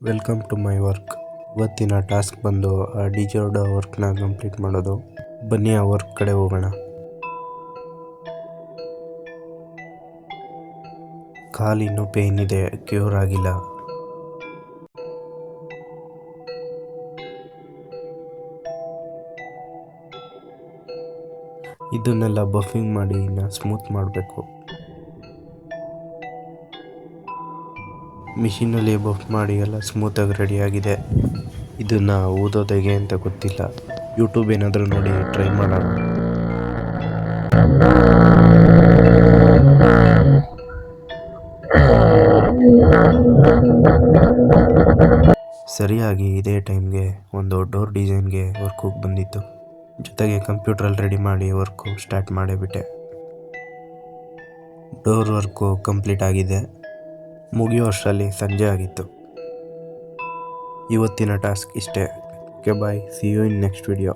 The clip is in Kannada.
Welcome to my work. ಇವತ್ತಿನ ಟಾಸ್ಕ್ ಬಂದು ಡಿಜರ್ಡ್ ವರ್ಕ್ನ ಕಂಪ್ಲೀಟ್ ಮಾಡೋದು. ಬನ್ನಿ ಆ ವರ್ಕ್ ಕಡೆ ಹೋಗೋಣ. ಕಾಲಿನ್ನೂ ಪೇಯ್ನ್ ಇದೆ, ಕ್ಯೂರ್ ಆಗಿಲ್ಲ. ಇದನ್ನೆಲ್ಲ ಬಫಿಂಗ್ ಮಾಡಿ ಸ್ಮೂತ್ ಮಾಡಬೇಕು. ಮಿಷಿನಲ್ಲಿ ಬಫ್ ಮಾಡಿ ಎಲ್ಲ ಸ್ಮೂತಾಗಿ ರೆಡಿಯಾಗಿದೆ. ಇದನ್ನು ಊದೋದು ಹೇಗೆ ಅಂತ ಗೊತ್ತಿಲ್ಲ. ಯೂಟ್ಯೂಬ್ ಏನಾದರೂ ನೋಡಿ ಟ್ರೈ ಮಾಡೋಣ. ಸರಿಯಾಗಿ ಇದೇ ಟೈಮ್ಗೆ ಒಂದು ಡೋರ್ ಡಿಸೈನ್ಗೆ ವರ್ಕು ಬಂದಿತ್ತು. ಜೊತೆಗೆ ಕಂಪ್ಯೂಟ್ರಲ್ಲಿ ರೆಡಿ ಮಾಡಿ ವರ್ಕು ಸ್ಟಾರ್ಟ್ ಮಾಡಿಬಿಟ್ಟೆ. ಡೋರ್ ವರ್ಕು ಕಂಪ್ಲೀಟ್ ಆಗಿದೆ. ಮುಗಿಯೋ ಅಷ್ಟರಲ್ಲಿ ಸಂಜೆ ಆಗಿತ್ತು. ಇವತ್ತಿನ ಟಾಸ್ಕ್ ಇಷ್ಟೇ. Okay bye, see you in next video.